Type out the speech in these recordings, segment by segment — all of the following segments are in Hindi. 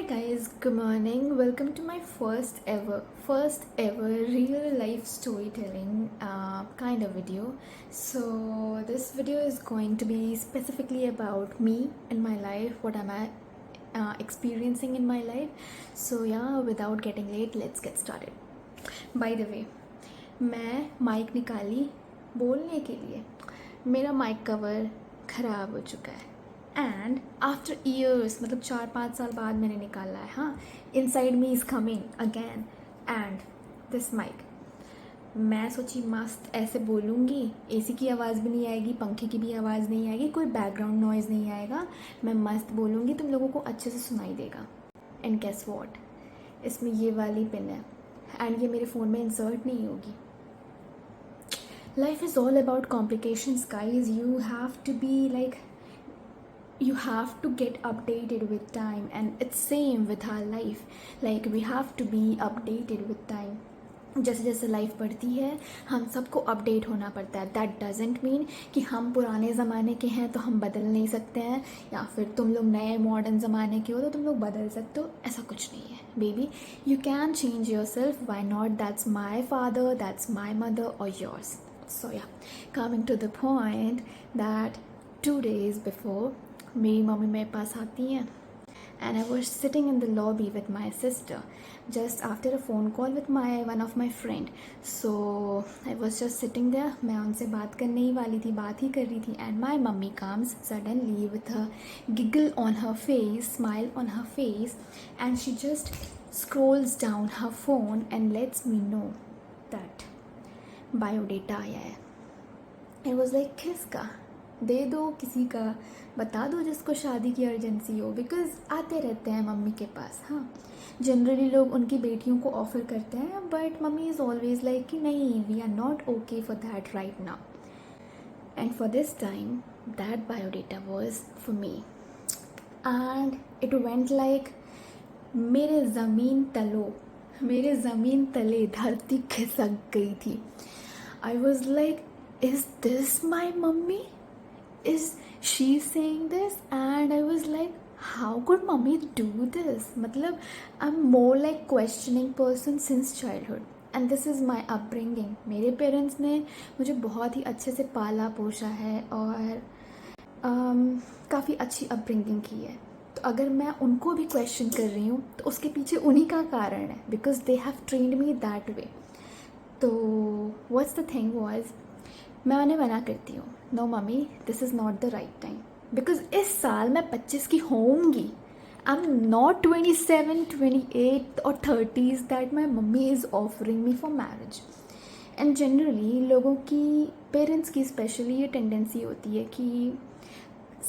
Hi guys, good morning. Welcome to my first ever real life storytelling kind of video. So this video is going to be specifically about me and my life, what am I experiencing in my life. So yeah, without getting late, let's get started. By the way, मैं माइक निकाली बोलने के लिए, मेरा माइक कवर ख़राब हो चुका है एंड आफ्टर ईयर्स, मतलब 4-5 साल बाद मैंने निकाला है. हाँ, inside me is coming again and this mic. मैं सोची मस्त ऐसे बोलूँगी, एसी की आवाज़ भी नहीं आएगी, पंखे की भी आवाज़ नहीं आएगी, कोई बैकग्राउंड नॉइज़ नहीं आएगा, मैं मस्त बोलूँगी, तुम लोगों को अच्छे से सुनाई देगा. एंड गेस वॉट, इसमें ये वाली पिन है एंड ये मेरे फ़ोन में इंसर्ट नहीं होगी. Life is all about complications, guys. You have to get updated with time, and it's same with our life. Like we have to be updated with time. जैसे जैसे लाइफ बढ़ती है हम सबको अपडेट होना पड़ता है. दैट डजेंट मीन कि हम पुराने ज़माने के हैं तो हम बदल नहीं सकते हैं, या फिर तुम लोग नए मॉडर्न ज़माने के हो तो तुम लोग बदल सकते हो. ऐसा कुछ नहीं है baby. You can change yourself, why not. That's my father, that's my mother और yours. So yeah, coming to the point that 2 days before मेरी मम्मी मेरे पास आती हैं and I was sitting in the lobby with my sister just after a phone call with one of my friend. So I was just sitting there. मैं उनसे बात करने ही वाली थी, बात ही कर रही थी, and my mummy comes suddenly with a giggle on her face, smile on her face, and she just scrolls down her phone and lets me know that biodata आया है. आई वॉज लाइक किसका, दे दो किसी का, बता दो जिसको शादी की अर्जेंसी हो, बिकॉज आते रहते हैं मम्मी के पास. हाँ, जनरली लोग उनकी बेटियों को ऑफ़र करते हैं, but mummy is always like कि नहीं, we are not okay for that right now. And for this time that biodata was for me and it went like मेरे ज़मीन तले धरती खिसक गई थी. I was like, is this my mummy? Is she saying this? And I was like, how could mummy do this? मतलब I'm more like questioning person since childhood. And this is my upbringing. मेरे पेरेंट्स ने मुझे बहुत ही अच्छे से पाला पोसा है और काफ़ी अच्छी अपब्रिंगिंग की है. तो अगर मैं उनको भी क्वेश्चन कर रही हूँ तो उसके पीछे उन्हीं का कारण है, because they have trained me that way. तो व्हाट्स द थिंग वॉज, मैं उन्हें मना करती हूँ, no mummy this is not the right time, because इस साल मैं 25 की होंगी. आई एम नॉट 27, 28 और 30s that my mummy is offering me for marriage. And generally लोगों की, पेरेंट्स की स्पेशली, ये टेंडेंसी होती है कि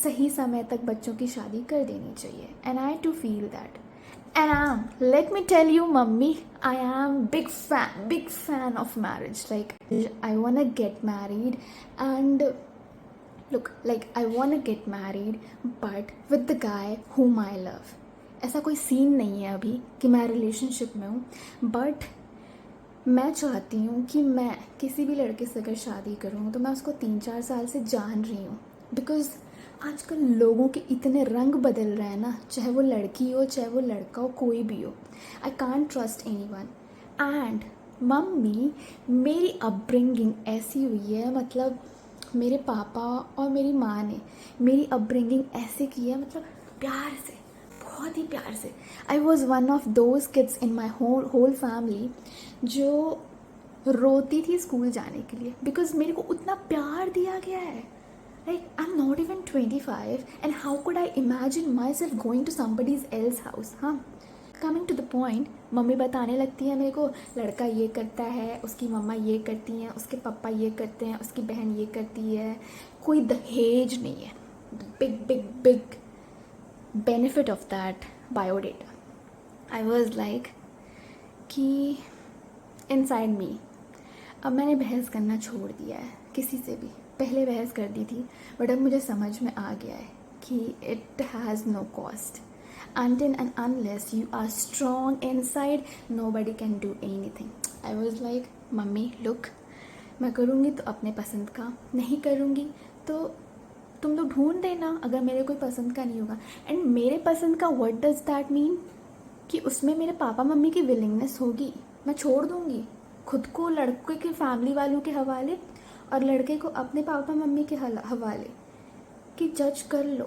सही समय तक बच्चों की शादी कर देनी चाहिए. And I too feel that. And let me tell you, mummy, I am big fan of marriage. Like, I wanna get married, and look, like I wanna get married, but with the guy whom I love. ऐसा कोई सीन नहीं है अभी कि मैं रिलेशनशिप में हूँ, बट मैं चाहती हूँ कि मैं किसी भी लड़के से अगर शादी करूँ तो मैं उसको 3-4 साल से जान रही हूँ. बिकॉज आजकल लोगों के इतने रंग बदल रहे हैं ना, चाहे वो लड़की हो चाहे वो लड़का हो, कोई भी हो. I can't trust any one. And mummy, मेरी अपब्रिंगिंग ऐसी हुई है, मतलब मेरे पापा और मेरी माँ ने मेरी अपब्रिंगिंग ऐसे की है, मतलब प्यार से, बहुत ही प्यार से. I was one of those kids in my whole family जो रोती थी स्कूल जाने के लिए, बिकॉज मेरे को उतना प्यार दिया गया है. Like, I'm not even 25, and how could I imagine myself going to somebody else's house? हाँ, coming to the point, mummy बताने लगती है मेरे को, लड़का ये करता है, उसकी मम्मा ये करती हैं, उसके पापा ये करते हैं, उसकी बहन ये करती है, कोई दहेज नहीं है. Big benefit of that biodata. I was like कि inside me, अब मैंने बहस करना छोड़ दिया है किसी से भी. पहले बहस कर दी थी, बट अब मुझे समझ में आ गया है कि it has no cost. Until and unless you are strong inside, nobody can do anything. I was like, mummy look, मैं करूँगी तो अपने पसंद का, नहीं करूँगी तो तुम लोग ढूंढ देना अगर मेरे कोई पसंद का नहीं होगा. एंड मेरे पसंद का what does that mean? कि उसमें मेरे पापा मम्मी की विलिंगनेस होगी, मैं छोड़ दूँगी खुद को लड़के के फैमिली वालों के हवाले और लड़के को अपने पापा मम्मी के हवाले, कि जज कर लो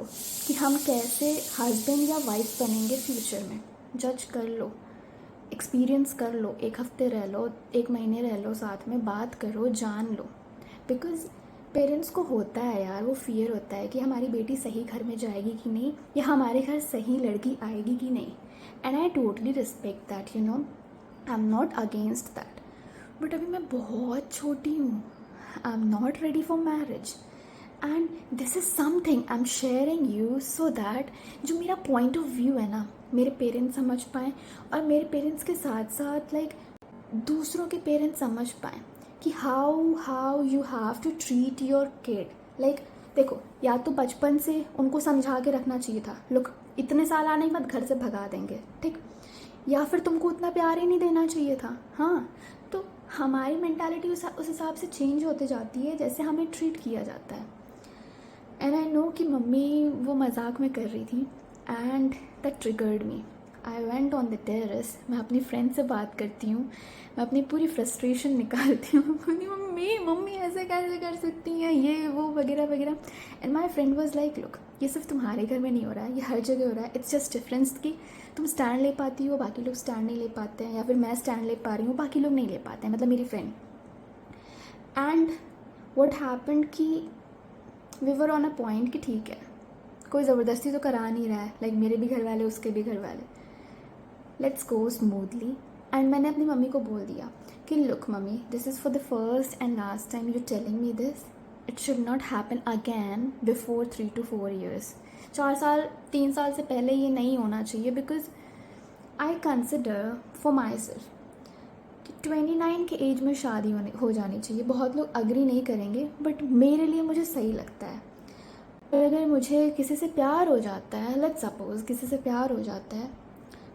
कि हम कैसे हस्बैंड या वाइफ बनेंगे फ्यूचर में। जज कर लो, एक्सपीरियंस कर लो, 1 हफ्ते रह लो, 1 महीने रह लो, साथ में बात करो, जान लो। बिकॉज़ पेरेंट्स को होता है यार, वो फियर होता है कि हमारी बेटी सही घर में जाएगी कि नहीं, या हमारे घर सही लड़की आएगी कि नहीं। And I totally respect that, you know, I am not against that. But अभी मैं बहुत छोटी हूँ, आई am not ready for marriage and this is something I am sharing you so that जो मेरा पॉइंट ऑफ व्यू है ना, मेरे पेरेंट्स समझ पाएँ और मेरे पेरेंट्स के साथ साथ लाइक दूसरों के पेरेंट्स समझ पाएँ कि how you have to treat your kid. Like देखो, या तो बचपन से उनको समझा के रखना चाहिए था, लोग इतने साल आने के बाद घर से भगा देंगे, ठीक, या फिर तुमको उतना प्यार ही नहीं देना चाहिए था। हाँ, तो हमारी मेंटालिटी उस हिसाब से चेंज होते जाती है जैसे हमें ट्रीट किया जाता है। एंड आई नो कि मम्मी वो मजाक में कर रही थी and that triggered me. I went on the terrace, मैं अपनी फ्रेंड से बात करती हूँ, मैं अपनी पूरी फ्रस्ट्रेशन निकालती हूँ। मम्मी मम्मी ऐसे कैसे कर सकती हैं, ये वो वगैरह वगैरह। And my friend was like, look, ये सिर्फ तुम्हारे घर में नहीं हो रहा है, ये हर जगह हो रहा है। इट्स जस्ट डिफरेंस कि तुम स्टैंड ले पाती हो, बाकी लोग स्टैंड नहीं ले पाते हैं, या फिर मैं स्टैंड ले पा रही हूँ, बाकी लोग नहीं ले पाते हैं, मतलब मेरी फ्रेंड। एंड वट हैपेंड कि we were on a point कि ठीक है, कोई ज़बरदस्ती तो करा नहीं रहा है, लाइक मेरे भी घर वाले उसके भी घर वाले, लेट्स गो स्मूथली। एंड मैंने अपनी मम्मी को बोल दिया कि look mummy, this is for the first and last time you telling me this, it should not happen again before 3 to 4 years। 3 साल से पहले ये नहीं होना चाहिए। Because I consider for my self कि 29 के एज में शादी हो जानी चाहिए। बहुत लोग अग्री नहीं करेंगे, बट मेरे लिए मुझे सही लगता है। अगर मुझे किसी से प्यार हो जाता है, लेट्स सपोज किसी से प्यार हो जाता है,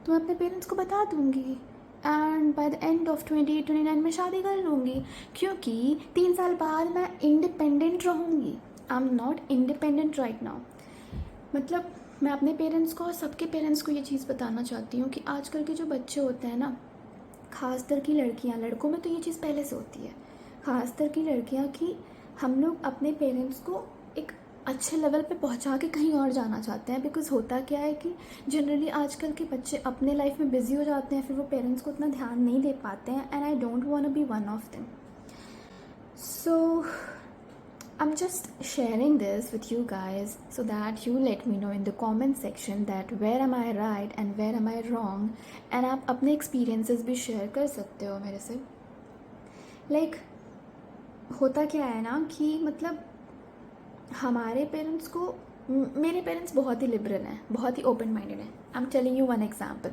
तो मैं अपने पेरेंट्स को बता दूंगी and by the end of 28-29 में शादी कर लूँगी, क्योंकि 3 साल बाद मैं इंडिपेंडेंट रहूँगी। आई am not independent right now. मतलब मैं अपने पेरेंट्स को और सबके पेरेंट्स को ये चीज़ बताना चाहती हूँ कि आजकल के जो बच्चे होते हैं ना, ख़ासतर की लड़कियाँ, लड़कों में तो ये चीज़ पहले से होती है, ख़ासतर की लड़कियाँ, कि हम लोग अपने पेरेंट्स को एक अच्छे लेवल पे पहुंचा के कहीं और जाना चाहते हैं। बिकॉज होता क्या है कि जनरली आजकल के बच्चे अपने लाइफ में बिजी हो जाते हैं, फिर वो पेरेंट्स को उतना ध्यान नहीं दे पाते हैं। And I don't want to be one of them. So I'm just sharing this with you guys so that you let me know in the comment section that where am I right and where am I wrong, and आप अपने experiences भी share कर सकते हो मेरे से। Like होता क्या है ना कि मतलब हमारे पेरेंट्स को, मेरे पेरेंट्स बहुत ही लिबरल हैं, बहुत ही ओपन माइंडेड हैं। आई am telling you one example.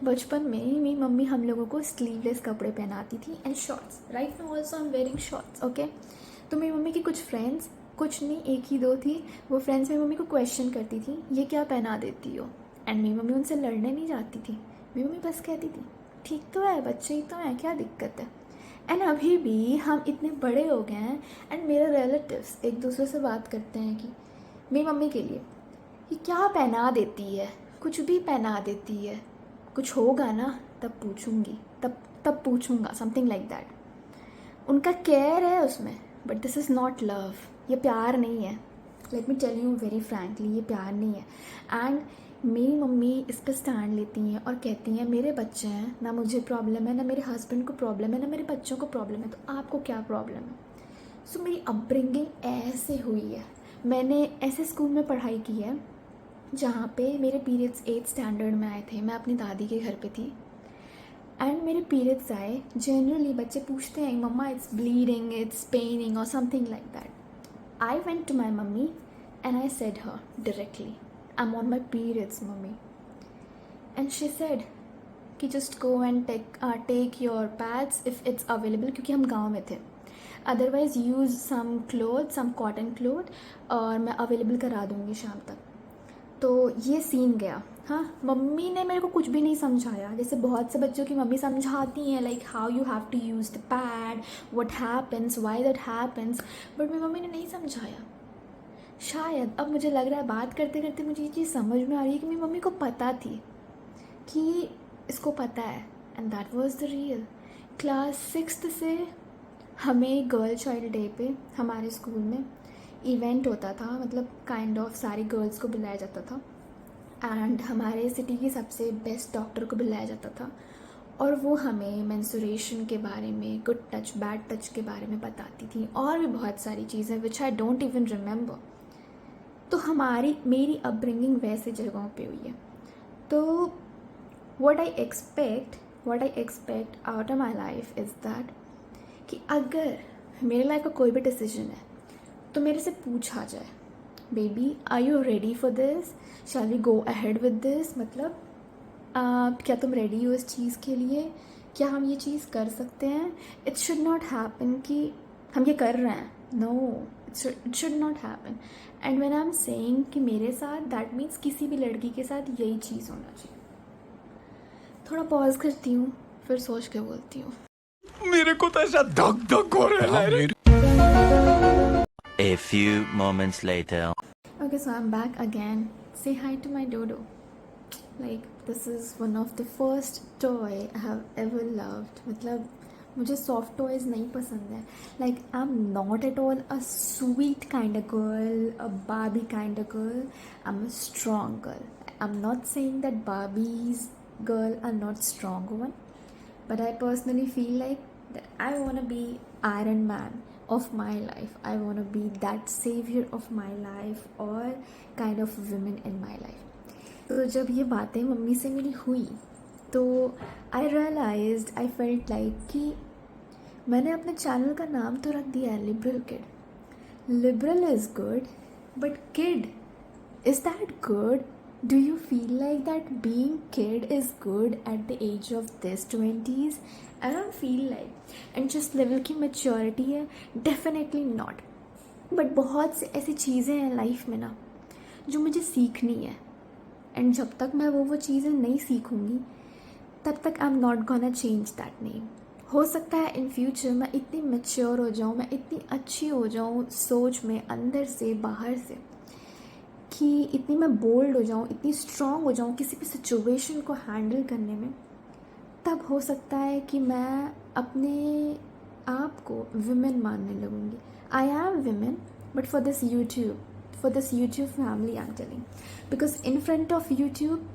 बचपन में मेरी मम्मी हम लोगों को स्लीवलेस कपड़े पहनाती थी and shorts. Right now also I am wearing shorts, okay. तो मेरी मम्मी की कुछ फ्रेंड्स, कुछ नहीं 1 ही 2 थी, वो फ्रेंड्स मेरी मम्मी को क्वेश्चन करती थी, ये क्या पहना देती हो। एंड मेरी मम्मी उनसे लड़ने नहीं जाती थी, मेरी मम्मी बस कहती थी ठीक तो है, बच्चे ही तो हैं, क्या दिक्कत है। एंड अभी भी हम इतने बड़े हो गए हैं एंड मेरे रिलेटिव्स एक दूसरे से बात करते हैं कि मेरी मम्मी के लिए कि क्या पहना देती है, कुछ भी पहना देती है, कुछ होगा ना तब पूछूंगी, तब पूछूंगा, समथिंग लाइक दैट। उनका केयर है उसमें, but this is not love, ये प्यार नहीं है। Let me tell you very frankly, ये प्यार नहीं है। एंड मेरी मम्मी इस पर स्टैंड लेती हैं और कहती हैं मेरे बच्चे हैं, ना मुझे प्रॉब्लम है, ना मेरे हस्बैंड को प्रॉब्लम है, ना मेरे बच्चों को प्रॉब्लम है, तो आपको क्या प्रॉब्लम है। सो मेरी अपब्रिंगिंग ऐसे हुई है। मैंने ऐसे स्कूल में पढ़ाई की है जहाँ पे मेरे पीरियड्स 8th स्टैंडर्ड में आए थे। मैं अपनी दादी के घर पे थी एंड मेरे पीरियड्स आए। जनरली बच्चे पूछते हैं mama it's bleeding, it's paining और something like that. I went to my mummy and I said her directly, I'm on my periods, mummy. And she said कि just go and take your pads if it's available, क्योंकि हम गांव में थे। Otherwise use some clothes, some cotton cloth, और मैं available करा दूँगी शाम तक। तो ये सीन गया। हाँ, मम्मी ने मेरे को कुछ भी नहीं समझाया, जैसे बहुत से बच्चों की मम्मी समझाती हैं like how you have to use the pad, what happens, why that happens, but मेरी मम्मी ने नहीं समझाया। शायद अब मुझे लग रहा है बात करते करते मुझे ये चीज़ समझ में आ रही है कि मेरी मम्मी को पता थी कि इसको पता है। And that was the real. Class 6th से हमें गर्ल चाइल्ड डे पे हमारे स्कूल में इवेंट होता था, मतलब काइंड ऑफ सारी गर्ल्स को बुलाया जाता था एंड हमारे सिटी की सबसे बेस्ट डॉक्टर को बुलाया जाता था और वो हमें मेंस्ट्रुएशन के बारे में, गुड टच बैड टच के बारे में बताती थी और भी बहुत सारी चीज़ें विच आई डोंट इवन रिमेंबर। तो मेरी अपब्रिंगिंग वैसे जगहों पे हुई है। तो what I expect out of my life is that कि अगर मेरे लाइफ का कोई भी डिसीजन है तो मेरे से पूछा जाए, baby are you ready for this, shall we go ahead with this, मतलब क्या तुम रेडी हो इस चीज़ के लिए, क्या हम ये चीज़ कर सकते हैं। इट शुड नॉट हैपन कि हम ये कर रहे हैं, no, it should not happen. And when I am saying कि मेरे साथ, दैट मीन्स किसी भी लड़की के साथ यही चीज़ होना चाहिए। थोड़ा पॉज करती हूँ, फिर सोच के बोलती हूँ। मेरे को तो ऐसा धक धक हो रहा है। A few moments later. Okay, so I'm back again. Say hi to my dodo. Like, this is one of the first toy I have ever loved. मतलब मुझे soft toys नहीं पसंद है. Like, I'm not at all a sweet kind of girl, a Barbie kind of girl. I'm a strong girl. I'm not saying that Barbie's girl are not strong one, but I personally feel like that I want to be Iron Man of my life. I want to be that savior of my life or kind of women in my life. तो जब ये बातें मम्मी से मेरी हुई तो I realised, I felt like कि मैंने अपने चैनल का नाम तो रख दिया है liberal kid. Liberal is good, but kid, is that good? Do you feel like that being kid is good at the age of this 20s? I don't feel like. And just level की maturity है, definitely not. But बहुत से ऐसी चीज़ें हैं लाइफ में ना जो मुझे सीखनी है, एंड जब तक मैं वो चीज़ें नहीं सीखूँगी तब तक आई am not gonna change that name. हो सकता है इन फ्यूचर मैं इतनी मैच्योर हो जाऊँ, मैं इतनी अच्छी हो जाऊँ सोच में, अंदर से बाहर से, कि इतनी मैं बोल्ड हो जाऊँ, इतनी स्ट्रॉन्ग हो जाऊँ किसी भी सिचुएशन को हैंडल करने में, तब हो सकता है कि मैं अपने आप को विमेन मानने लगूँगी। I am women, but for this YouTube family I am telling, because in front of YouTube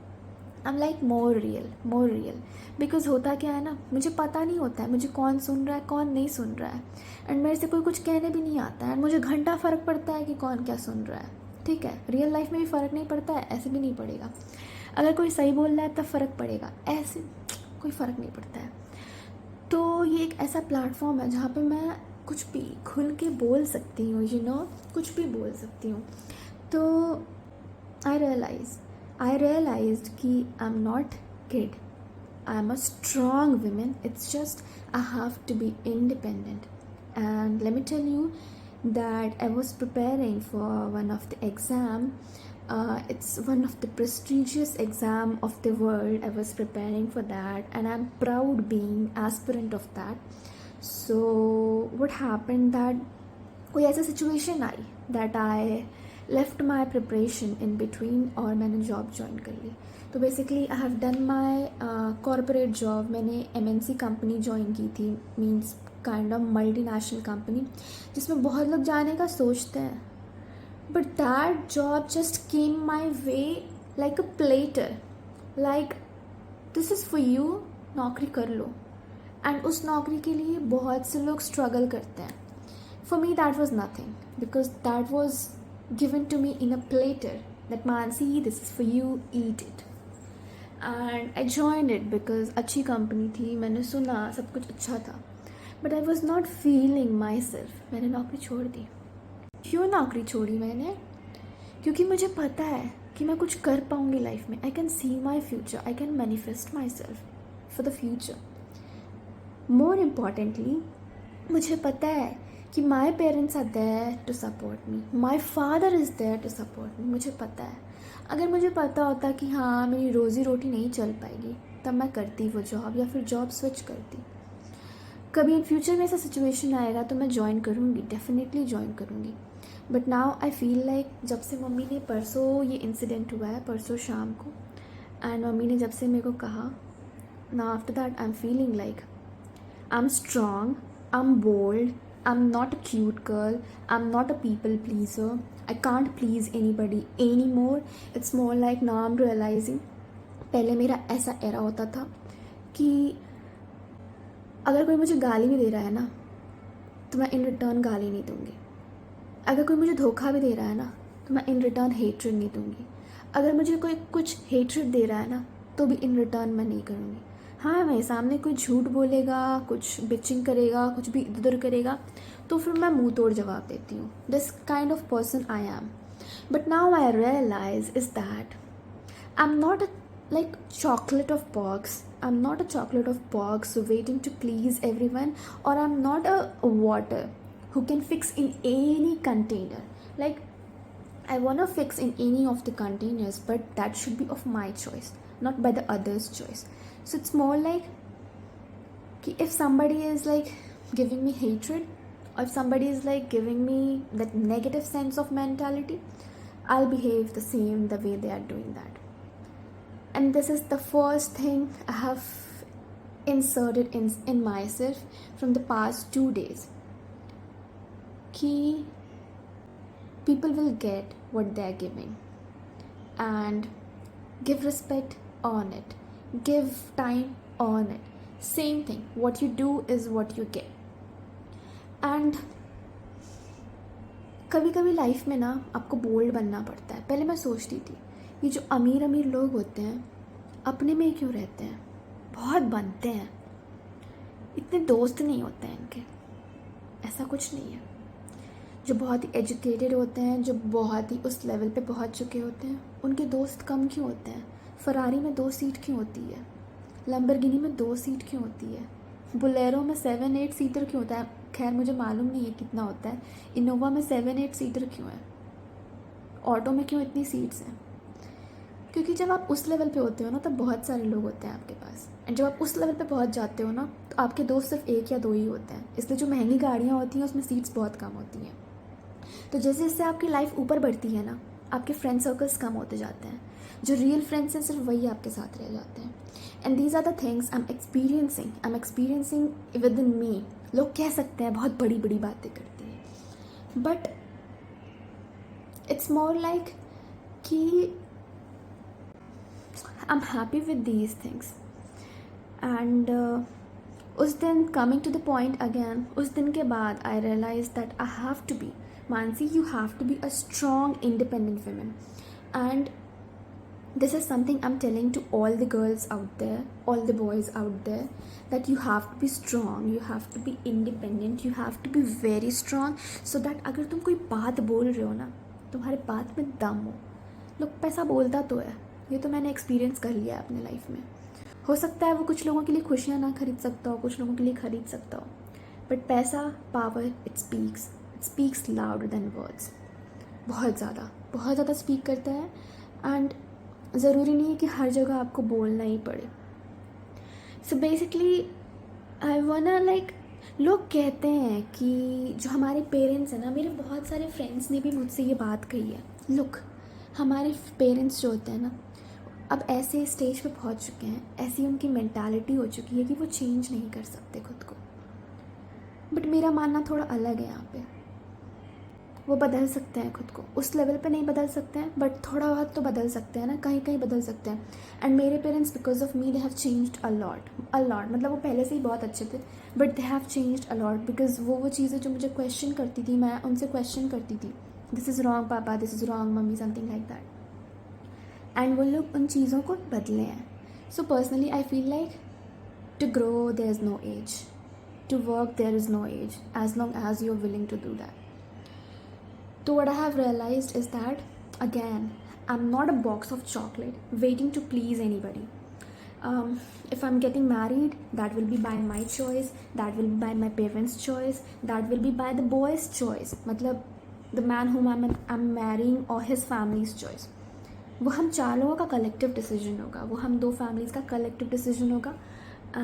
I am like more real. Because होता क्या है ना, मुझे पता नहीं होता है मुझे कौन सुन रहा है कौन नहीं सुन रहा है, एंड मेरे से कोई कुछ कहने भी नहीं आता है, एंड मुझे घंटा फ़र्क पड़ता है कि कौन क्या सुन रहा है। ठीक है, रियल लाइफ में भी फ़र्क नहीं पड़ता है, ऐसे भी नहीं पड़ेगा। अगर कोई सही बोल रहा है तब फ़र्क पड़ेगा, ऐसे कोई फ़र्क नहीं पड़ता है। तो ये एक ऐसा प्लेटफॉर्म है जहाँ पे मैं कुछ भी खुल के बोल सकती हूँ, कुछ भी बोल सकती हूँ। तो आई रियलाइज्ड कि I am not kid, I am a strong women. It's just I have to be independent. And let me tell you that I was preparing for one of the exam. It's one of the prestigious exam of the world. I was preparing for that, and I'm proud being aspirant of that. So what happened that कोई ऐसा situation I that I left my preparation in between और मैंने job join कर ली। तो basically I have done my corporate job। मैंने MNC company join की थी, means kind of multinational company, जिसमें बहुत लोग जाने का सोचते हैं, but that job just came my way like a platter, like this is for you, नौकरी कर लो। एंड उस नौकरी के लिए बहुत से लोग स्ट्रगल करते हैं। For me that was nothing, because that was given to me in a platter, that Mansi this is for you, eat it. And I joined it because अच्छी कंपनी थी, मैंने सुना सब कुछ अच्छा था, but I was not feeling myself. मैंने नौकरी छोड़ दी। क्यों नौकरी छोड़ी मैंने? क्योंकि मुझे पता है कि मैं कुछ कर पाऊँगी लाइफ में। I can see my future, I can manifest myself for the future. More importantly मुझे पता है कि my parents are there to support me, my father is there to support me. मुझे पता है, अगर मुझे पता होता कि हाँ मेरी रोज़ी रोटी नहीं चल पाएगी, तब मैं करती वो जॉब या फिर जॉब स्विच करती। कभी इन फ्यूचर में ऐसा सिचुएशन आएगा तो मैं ज्वाइन करूँगी, डेफिनेटली ज्वाइन करूँगी। But now I feel like जब से मम्मी ने परसों ये इंसिडेंट हुआ है, परसों शाम को, एंड मम्मी ने जब से मेरे को कहा now after that I'm feeling like I'm strong, I'm bold, I'm not a cute girl, I'm not a people pleaser, I can't please anybody anymore. It's more like now I'm realizing पहले मेरा ऐसा एरा होता था कि अगर कोई मुझे गाली भी दे रहा है ना तो मैं इन रिटर्न गाली नहीं दूंगी. अगर कोई मुझे धोखा भी दे रहा है ना तो मैं इन रिटर्न हेट्रेड नहीं दूंगी. अगर मुझे कोई कुछ हेट्रेड दे रहा है ना तो भी इन रिटर्न मैं नहीं करूँगी. हाँ, मेरे सामने कोई झूठ बोलेगा, कुछ बिचिंग करेगा, कुछ भी इधर उधर करेगा तो फिर मैं मुंह तोड़ जवाब देती हूँ. This kind of person I am. But now I realise is that I am not like chocolate of box. I'm not a chocolate of box waiting to please everyone, or I'm not a water who can fix in any container. Like I want to fix in any of the containers, but that should be of my choice, not by the other's choice. So it's more like if somebody is like giving me hatred, or if somebody is like giving me that negative sense of mentality, I'll behave the same the way they are doing that. And this is the first thing I have inserted in myself from the past 2 days. Ki people will get what they are giving, and give respect on it, give time on it. Same thing, what you do is what you get. And कभी कभी लाइफ में ना आपको बोल्ड बनना पड़ता है. पहले मैं सोचती थी ये जो अमीर अमीर लोग होते हैं अपने में क्यों रहते हैं, बहुत बनते हैं, इतने दोस्त नहीं होते हैं इनके. ऐसा कुछ नहीं है. जो बहुत ही एजुकेटेड होते हैं, जो बहुत ही उस लेवल पे पहुंच चुके होते हैं, उनके दोस्त कम क्यों होते हैं. फरारी में 2 सीट क्यों होती है, लंबरगिनी में 2 सीट क्यों होती है, बुलेरो में 7-8 सीटर क्यों होता है. खैर मुझे मालूम नहीं है कितना होता है. इनोवा में 7-8 सीटर क्यों है, ऑटो में क्यों इतनी सीट्स हैं. क्योंकि जब आप उस लेवल पे होते हो ना तब बहुत सारे लोग होते हैं आपके पास. एंड जब आप उस लेवल पे पहुंच जाते हो ना तो आपके दोस्त सिर्फ 1 या 2 ही होते हैं. इसलिए जो महंगी गाड़ियाँ होती हैं उसमें सीट्स बहुत कम होती हैं. तो जैसे जैसे आपकी लाइफ ऊपर बढ़ती है ना आपके फ्रेंड सर्कल्स कम होते जाते हैं. जो रियल फ्रेंड्स हैं सिर्फ वही आपके साथ रह जाते हैं. And these are the things I am experiencing within me. लोग कह सकते हैं बहुत बड़ी बड़ी बातें करती हैं, बट इट्स मोर लाइक कि I am happy with these things. And उस दिन coming to the point again, उस दिन के बाद I realise that I have to be Mansi, you have to be a strong, independent woman. And this is something I'm telling to all the girls out there, all the boys out there, that you have to be strong, you have to be independent, you have to be very strong, so that अगर तुम कोई बात बोल रहे हो ना तुम्हारे बात में दम हो. लोग पैसा बोलता तो है, ये तो मैंने एक्सपीरियंस कर लिया है अपने लाइफ में. हो सकता है वो कुछ लोगों के लिए खुशियाँ ना खरीद सकता हो, कुछ लोगों के लिए खरीद सकता हो, बट पैसा, power, it speaks louder than words. बहुत ज़्यादा स्पीक करता है. एंड ज़रूरी नहीं है कि हर जगह आपको बोलना ही पड़े. सो बेसिकली आई वांना लाइक, लोग कहते हैं कि जो हमारे पेरेंट्स हैं ना, मेरे बहुत सारे फ्रेंड्स ने भी मुझसे ये बात कही है. लुक, हमारे पेरेंट्स जो होते हैं ना अब ऐसे स्टेज पे पहुंच चुके हैं, ऐसी उनकी मेंटालिटी हो चुकी है कि वो चेंज नहीं कर सकते खुद को. बट मेरा मानना थोड़ा अलग है. यहाँ पे वो बदल सकते हैं खुद को. उस लेवल पे नहीं बदल सकते हैं बट थोड़ा बहुत तो बदल सकते हैं ना, कहीं कहीं बदल सकते हैं. एंड मेरे parents because of me they have changed a lot. मतलब वो पहले से ही बहुत अच्छे थे but they have changed a lot. Because वो चीज़ें जो मुझे क्वेश्चन करती थी, मैं उनसे क्वेश्चन करती थी, this is wrong papa, this is wrong mummy, something like that. And वो लोग उन चीज़ों को बदले हैं. So personally I feel like to grow there is no age, to work there is no age, as long as you are willing to do that. So what I have realized is that, again, I'm not a box of chocolate waiting to please anybody. If I'm getting married, that will be by my choice, that will be by my parents' choice, that will be by the boy's choice. मतलब the man whom I'm marrying or his family's choice. वो हम 4 लोगों का collective decision होगा, वो हम 2 families का collective decision होगा,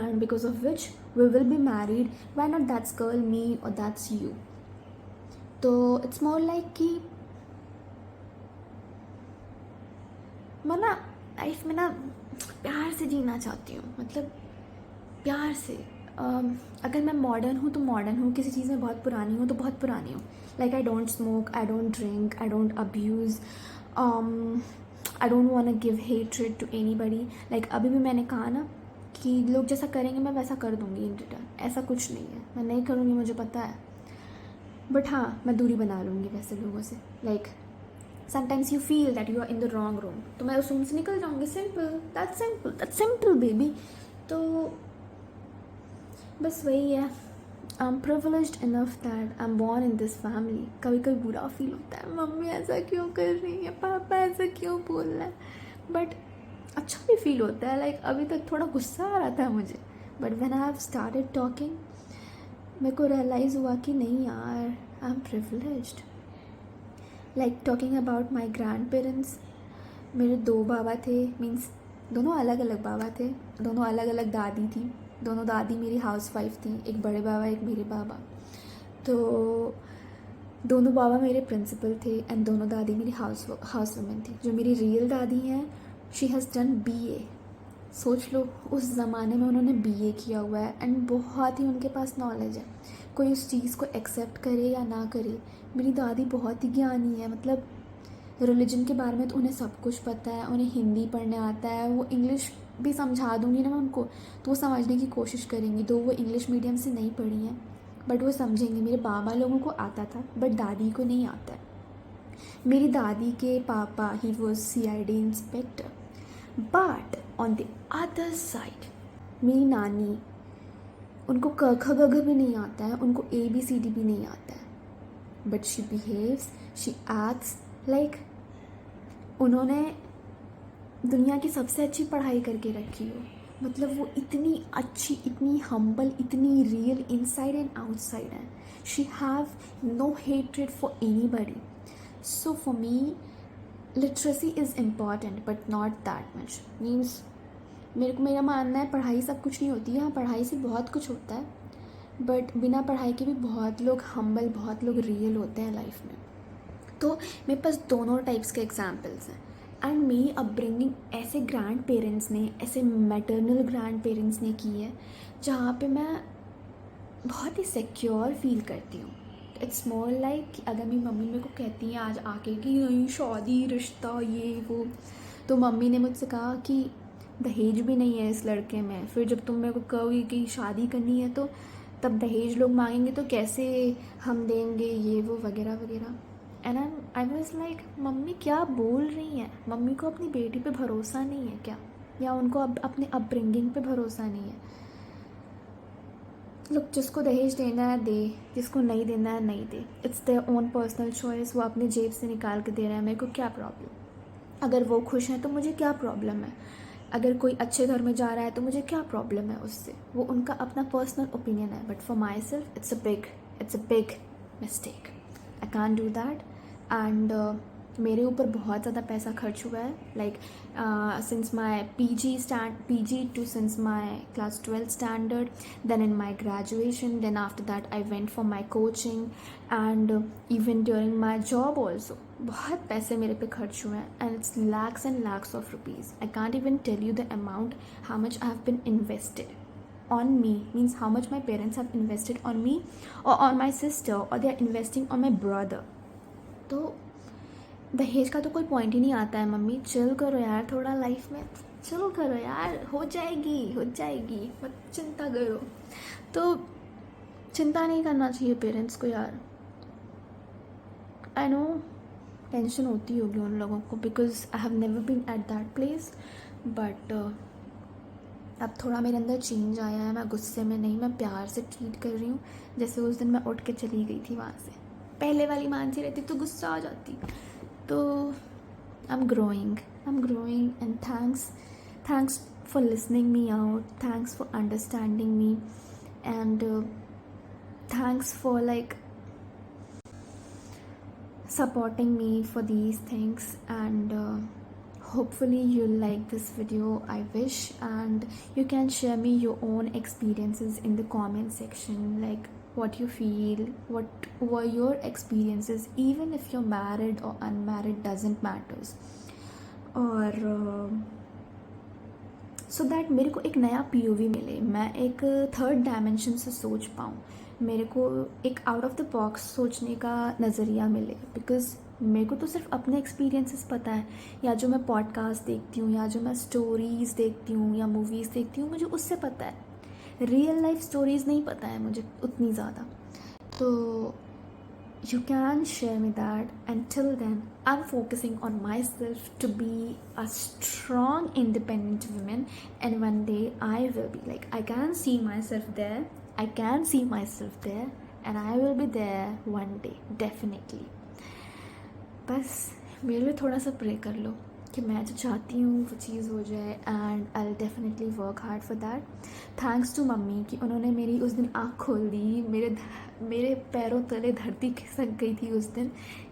and because of which we will be married. Why not that's girl, me, or that's you? तो इट्स मोर लाइक कि मैं ना लाइफ में ना प्यार से जीना चाहती हूँ. मतलब प्यार से अगर मैं मॉडर्न हूँ तो मॉडर्न हूँ, किसी चीज़ में बहुत पुरानी हूँ तो बहुत पुरानी हूँ. Like I don't smoke, I don't drink, I don't abuse, I don't want to give hatred to anybody. Like अभी भी मैंने कहा ना कि लोग जैसा करेंगे मैं वैसा कर दूँगी इन रिटर्न. ऐसा कुछ नहीं है, मैं नहीं करूँगी, मुझे पता है. बट हाँ, मैं दूरी बना लूँगी वैसे लोगों से. Like sometimes you feel that you are in the wrong room, तो मैं उस रूम से निकल जाऊँगी. That's simple baby. तो बस वही है. I am privileged enough that I am born in this family. कभी कभी बुरा फील होता है, मम्मी ऐसा क्यों कर रही है, पापा ऐसा क्यों बोल रहा है. बट अच्छा भी फील होता है. लाइक अभी तक थोड़ा गुस्सा आ रहा था मुझे, but when I have started talking मेरे को रियलाइज़ हुआ कि नहीं यार, आई am privileged. Like talking about my grand parents, मेरे 2 बाबा थे. मीन्स दोनों अलग अलग बाबा थे, दोनों अलग अलग दादी थी. दोनों दादी मेरी हाउसवाइफ थी, एक बड़े बाबा एक मेरे बाबा. तो दोनों बाबा मेरे प्रिंसिपल थे एंड दोनों दादी मेरी हाउस वुमेन थी. जो मेरी रियल दादी हैं, शी हैज़ डन BA. सोच लो, उस ज़माने में उन्होंने BA किया हुआ है एंड बहुत ही उनके पास नॉलेज है. कोई उस चीज़ को एक्सेप्ट करे या ना करे, मेरी दादी बहुत ही ज्ञानी है. मतलब रिलीजन के बारे में तो उन्हें सब कुछ पता है, उन्हें हिंदी पढ़ने आता है. वो इंग्लिश भी समझा दूँगी ना मैं उनको तो वो समझने की कोशिश करेंगी. तो वो इंग्लिश मीडियम से नहीं पढ़ी हैं बट वो समझेंगे. मेरे बाबा लोगों को आता था बट दादी को नहीं आता है. मेरी दादी के पापा he was CID inspector. But on the other side मेरी नानी, उनको क ख ग घ भी नहीं आता है, उनको ABCD भी नहीं आता है. But she behaves, she acts like उन्होंने दुनिया की सबसे अच्छी पढ़ाई करके रखी हो. मतलब वो इतनी अच्छी, इतनी हम्बल, इतनी रियल इनसाइड एंड आउटसाइड है. She have no hatred for anybody. So for me literacy is important but not that much. Means मेरा मानना है पढ़ाई सब कुछ नहीं होती है. हाँ, पढ़ाई से बहुत कुछ होता है बट बिना पढ़ाई के भी बहुत लोग हम्बल, बहुत लोग रियल होते हैं लाइफ में. तो मेरे पास दोनों टाइप्स के एग्जाम्पल्स हैं. एंड मेरी अपब्रिंगिंग ऐसे ग्रैंड पेरेंट्स ने, ऐसे मैटरनल ग्रैंड पेरेंट्स ने की है जहाँ पे मैं बहुत ही सिक्योर फील करती हूँ. इट्स मोर लाइक अगर मेरी मम्मी मेरे को कहती हैं आज आके कि नहीं शादी रिश्ता ये वो, तो मम्मी ने मुझसे कहा कि दहेज भी नहीं है इस लड़के में. फिर जब तुम मेरे को कहोगी कि शादी करनी है तो तब दहेज लोग मांगेंगे तो कैसे हम देंगे, ये वो वगैरह वगैरह. And I was like mummy क्या बोल रही हैं. मम्मी को अपनी बेटी पे भरोसा नहीं है क्या, या उनको अब अपने अपब्रिंगिंग पे भरोसा नहीं है. लोग जिसको दहेज देना है दे, जिसको नहीं देना है नहीं दे. It's their own personal choice. वो अपने जेब से निकाल के दे रहे हैं, मेरे को क्या प्रॉब्लम. अगर वो खुश हैं तो मुझे क्या प्रॉब्लम है. अगर कोई अच्छे घर में जा रहा है तो मुझे क्या प्रॉब्लम है उससे. वो उनका अपना पर्सनल ओपिनियन है. But for my self it's a big mistake. I can't do that. And मेरे ऊपर बहुत ज़्यादा पैसा खर्च हुआ है. Like since my PG to since my class 12 standard, then in my graduation, then after that I went for my coaching and even during my job also. बहुत पैसे मेरे पे खर्च हुए हैं and it's lakhs and lakhs of rupees. I can't even tell you the amount how much I have been invested on me. Means how much my parents have invested on me or on my sister, or they are investing on my brother. तो दहेज का तो कोई पॉइंट ही नहीं आता है. मम्मी चिल करो यार, थोड़ा लाइफ में चिल करो यार, हो जाएगी, मत चिंता करो. तो चिंता नहीं करना चाहिए पेरेंट्स को यार. आई नो टेंशन होती होगी उन लोगों को because I have never been at that place. But अब थोड़ा मेरे अंदर चेंज आया है. मैं गुस्से में नहीं, मैं प्यार से ट्रीट कर रही हूँ. जैसे उस दिन मैं उठ के चली गई थी वहाँ से, पहले वाली मानसी रहती तो गुस्सा आ जाती. तो I am growing and thanks for listening me out. Thanks for understanding me and thanks for like supporting me for these things. And hopefully you'll like this video, I wish. And you can share me your own experiences in the comment section, like what you feel, what were your experiences, even if you're married or unmarried, doesn't matters. Or so that मेरे को एक नया POV मिले, मैं एक थर्ड डायमेंशन से सोच पाऊँ, मेरे को एक आउट ऑफ द बॉक्स सोचने का नज़रिया मिले। बिकॉज़ मेरे को तो सिर्फ अपने एक्सपीरियंसेस पता है, या जो मैं पॉडकास्ट देखती हूँ, या जो मैं स्टोरीज़ देखती हूँ, या मूवीज़ देखती हूँ, मुझे उससे पता है। रियल लाइफ स्टोरीज़ नहीं पता है मुझे उतनी ज़्यादा। तो you can share me that. Until then, I'm focusing on myself to be a strong independent woman, and one day I will be like, I can see myself there, and I will be there one day definitely. बस मेरे लिए थोड़ा सा प्रे कर लो कि मैं जो चाहती हूँ वो चीज़ हो जाए, and I will definitely work hard for that. Thanks to mummy कि उन्होंने मेरी उस दिन आँख खोल दी, मेरे पैरों तले धरती खिसक गई थी उस दिन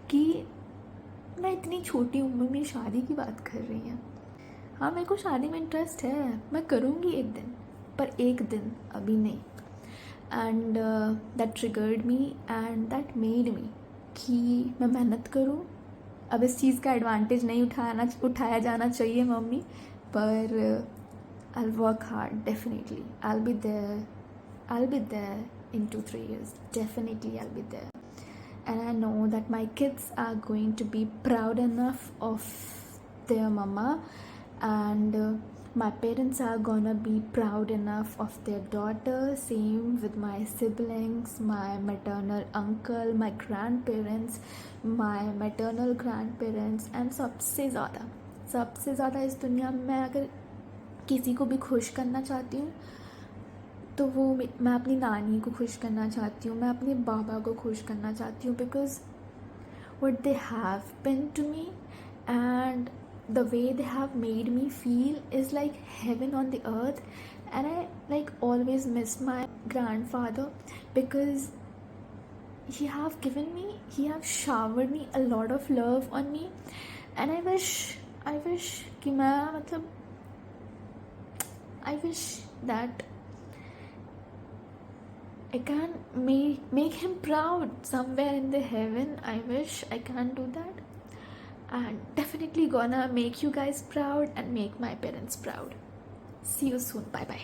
कि मैं इतनी छोटी उम्र में मेरी शादी की बात कर रही हैं। हाँ, मेरे को शादी में इंटरेस्ट है, मैं करूँगी एक दिन, पर एक दिन अभी नहीं। And that triggered me and that made me कि मैं मेहनत करूँ। अब इस चीज़ का एडवांटेज नहीं उठाया जाना चाहिए मम्मी, पर I work hard definitely. I will be there in 2-3 years. Definitely I'll be there, and I know that my kids are going to be proud enough of their mama, and my parents are gonna be proud enough of their daughter. Same with my siblings, my maternal uncle, my grandparents, my maternal grandparents, and सबसे ज़्यादा इस दुनिया में मैं अगर किसी को भी खुश करना चाहती हूँ तो वो मैं अपनी नानी को खुश करना चाहती हूँ, मैं अपने बाबा को खुश करना चाहती हूँ। Because what they have been to me and the way they have made me feel is like heaven on the earth, and I like always miss my grandfather because he have showered me a lot of love on me, and I wish कि मैं मतलब I wish that I can make him proud somewhere in the heaven. I wish I can do that, and definitely gonna make you guys proud and make my parents proud. See you soon. Bye bye.